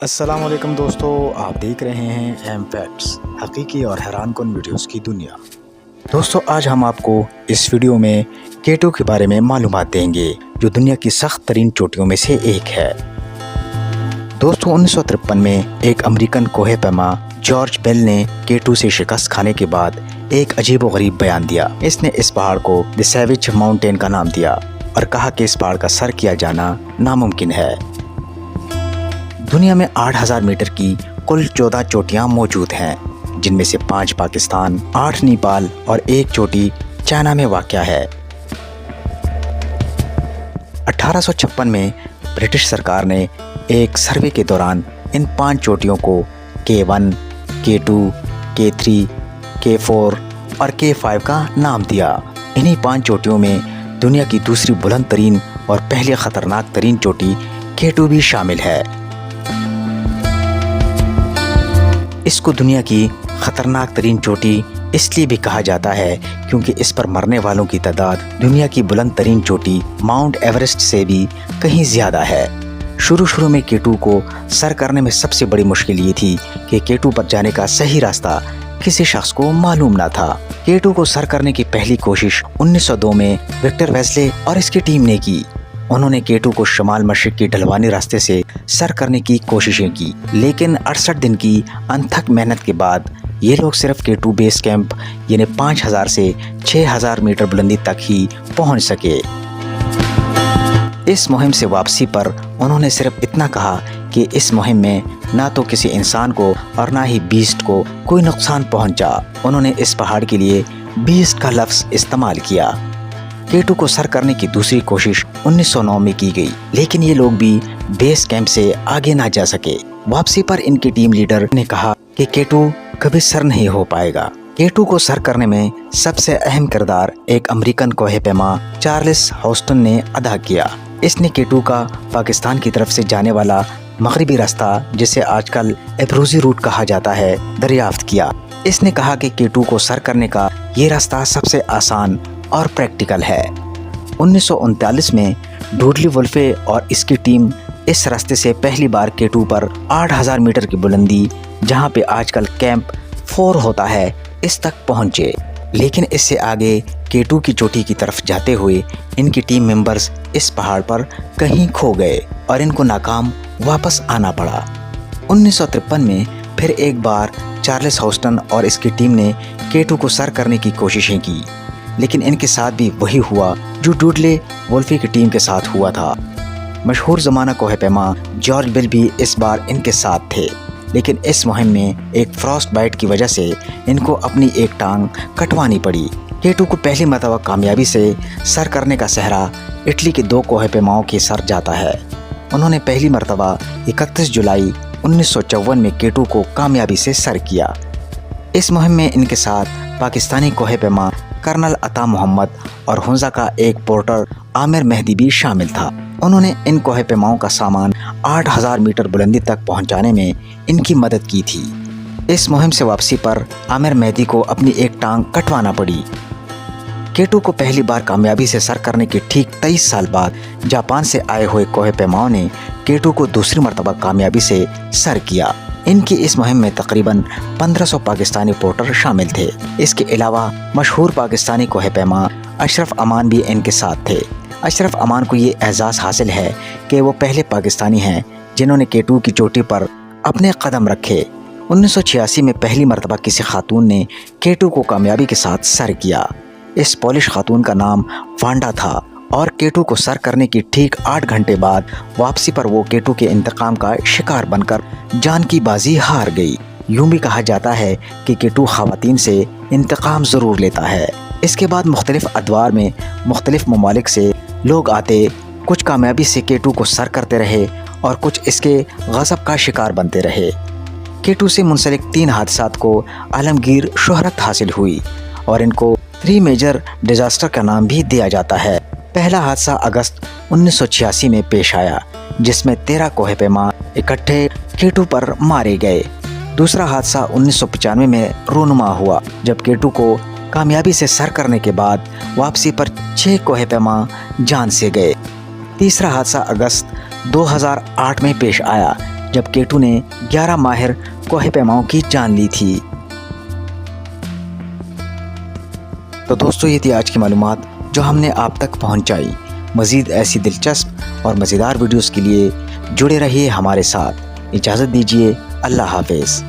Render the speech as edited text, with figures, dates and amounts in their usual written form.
السلام علیکم دوستو، آپ دیکھ رہے ہیں ایم فیکٹس، حقیقی اور حیران کن ویڈیوز کی دنیا۔ دوستو آج ہم آپ کو اس ویڈیو میں K2 کے بارے میں معلومات دیں گے جو دنیا کی سخت ترین چوٹیوں میں سے ایک ہے۔ دوستو 1953 میں ایک امریکن کوہ پیما جارج بیل نے K2 سے شکست کھانے کے بعد ایک عجیب و غریب بیان دیا۔ اس نے اس پہاڑ کو دی سیوج ماؤنٹین کا نام دیا اور کہا کہ اس پہاڑ کا سر کیا جانا ناممکن ہے۔ دنیا میں 8000 میٹر کی کل 14 چوٹیاں موجود ہیں، جن میں سے 5 پاکستان، 8 نیپال اور 1 چوٹی چائنا میں واقع ہے۔ 1856 میں برٹش سرکار نے ایک سروے کے دوران ان 5 چوٹیوں کو K1، K2، K3، K4 اور K5 کا نام دیا۔ انہی 5 چوٹیوں میں دنیا کی دوسری بلند ترین اور پہلی خطرناک ترین چوٹی K2 بھی شامل ہے۔ اس کو دنیا کی خطرناک ترین چوٹی اس لیے بھی کہا جاتا ہے کیونکہ اس پر مرنے والوں کی تعداد دنیا کی بلند ترین چوٹی ماؤنٹ ایورسٹ سے بھی کہیں زیادہ ہے۔ شروع میں K2 کو سر کرنے میں سب سے بڑی مشکل یہ تھی کہ K2 پر جانے کا صحیح راستہ کسی شخص کو معلوم نہ تھا۔ K2 کو سر کرنے کی پہلی کوشش 1902 میں وکٹر ویسلے اور اس کی ٹیم نے کی۔ انہوں نے K2 کو شمال مشرق کی ڈھلوانی راستے سے سر کرنے کی کوششیں کی، لیکن 68 دن کی انتھک محنت کے بعد یہ لوگ صرف K2 بیس کیمپ یعنی 5000 سے 6000 میٹر بلندی تک ہی پہنچ سکے۔ اس مہم سے واپسی پر انہوں نے صرف اتنا کہا کہ اس مہم میں نہ تو کسی انسان کو اور نہ ہی بیسٹ کو کوئی نقصان پہنچا۔ انہوں نے اس پہاڑ کے لیے بیسٹ کا لفظ استعمال کیا۔ K2 کو سر کرنے کی دوسری کوشش 1909 میں کی گئی، لیکن یہ لوگ بھی بیس کیمپ سے آگے نہ جا سکے۔ واپسی پر ان کی ٹیم لیڈر نے کہا کہ K2 کبھی سر نہیں ہو پائے گا۔ K2 کو سر کرنے میں سب سے اہم کردار ایک امریکن کوہ پیما چارلس ہاؤسٹن نے ادا کیا۔ اس نے K2 کا پاکستان کی طرف سے جانے والا مغربی راستہ، جسے آج کل ابروزی روٹ کہا جاتا ہے، دریافت کیا۔ اس نے کہا کہ K2 کو سر کرنے کا یہ راستہ سب سے آسان اور پریکٹیکل ہے۔ 1939 میں ڈوڈلی ولفے اور اس کی ٹیم اس راستے سے پہلی بار K2 پر 8000 میٹر کی بلندی، جہاں پہ آج کل کیمپ 4 ہوتا ہے، اس تک پہنچے۔ لیکن اس سے آگے K2 کی چوٹی کی طرف جاتے ہوئے ان کی ٹیم ممبرز اس پہاڑ پر کہیں کھو گئے اور ان کو ناکام واپس آنا پڑا۔ 1953 میں پھر ایک بار چارلس ہاؤسٹن اور اس کی ٹیم نے K2 کو سر کرنے کی کوششیں کی، لیکن ان کے ساتھ بھی وہی ہوا جو ڈوڈلے وولفی کی ٹیم کے ساتھ ہوا تھا۔ مشہور زمانہ کوہ پیما جارج بیل بھی اس بار ان کے ساتھ تھے، لیکن اس مہم میں ایک فراسٹ بائٹ کی وجہ سے ان کو اپنی ایک ٹانگ کٹوانی پڑی۔ K2 کو پہلی مرتبہ کامیابی سے سر کرنے کا سہرا اٹلی کے 2 کوہ پیماؤں کے سر جاتا ہے۔ انہوں نے پہلی مرتبہ 31 جولائی 1954 میں K2 کو کامیابی سے سر کیا۔ اس مہم میں ان کے ساتھ پاکستانی کوہ پیما کرنل عطا محمد اور ہنزا کا ایک پورٹر عامر مہدی بھی شامل تھا۔ انہوں نے ان کوہ پیماؤں کا سامان 8000 میٹر بلندی تک پہنچانے میں ان کی مدد کی تھی۔ اس مہم سے واپسی پر عامر مہدی کو اپنی ایک ٹانگ کٹوانا پڑی۔ K2 کو پہلی بار کامیابی سے سر کرنے کے ٹھیک 23 سال بعد جاپان سے آئے ہوئے کوہ پیماؤں نے K2 کو دوسری مرتبہ کامیابی سے سر کیا۔ ان کی اس مہم میں تقریباً 1500 پاکستانی پورٹر شامل تھے۔ اس کے علاوہ مشہور پاکستانی کوہ پیما اشرف امان بھی ان کے ساتھ تھے۔ اشرف امان کو یہ اعزاز حاصل ہے کہ وہ پہلے پاکستانی ہیں جنہوں نے K2 کی چوٹی پر اپنے قدم رکھے۔ 1986 میں پہلی مرتبہ کسی خاتون نے K2 کو کامیابی کے ساتھ سر کیا۔ اس پولش خاتون کا نام وانڈا تھا اور K2 کو سر کرنے کی ٹھیک 8 گھنٹے بعد واپسی پر وہ K2 کے انتقام کا شکار بن کر جان کی بازی ہار گئی۔ یوں بھی کہا جاتا ہے کہ K2 خواتین سے انتقام ضرور لیتا ہے۔ اس کے بعد مختلف ادوار میں مختلف ممالک سے لوگ آتے، کچھ کامیابی سے K2 کو سر کرتے رہے اور کچھ اس کے غضب کا شکار بنتے رہے۔ K2 سے منسلک 3 حادثات کو عالمگیر شہرت حاصل ہوئی اور ان کو 3 میجر ڈیزاسٹر کا نام بھی دیا جاتا ہے۔ پہلا حادثہ اگست 1986 میں پیش آیا، جس میں 13 کوہ پیما اکٹھے K2 پر مارے گئے۔ دوسرا حادثہ 1995 میں رونما ہوا، جب K2 کو کامیابی سے سر کرنے کے بعد واپسی پر 6 کوہ پیما جان سے گئے۔ تیسرا حادثہ اگست 2008 میں پیش آیا، جب کیٹو نے 11 ماہر کوہ پیماؤں کی جان لی تھی۔ تو دوستو یہ تھی آج کی معلومات جو ہم نے آپ تک پہنچائی۔ مزید ایسی دلچسپ اور مزیدار ویڈیوز کے لیے جڑے رہیے ہمارے ساتھ۔ اجازت دیجیے، اللہ حافظ۔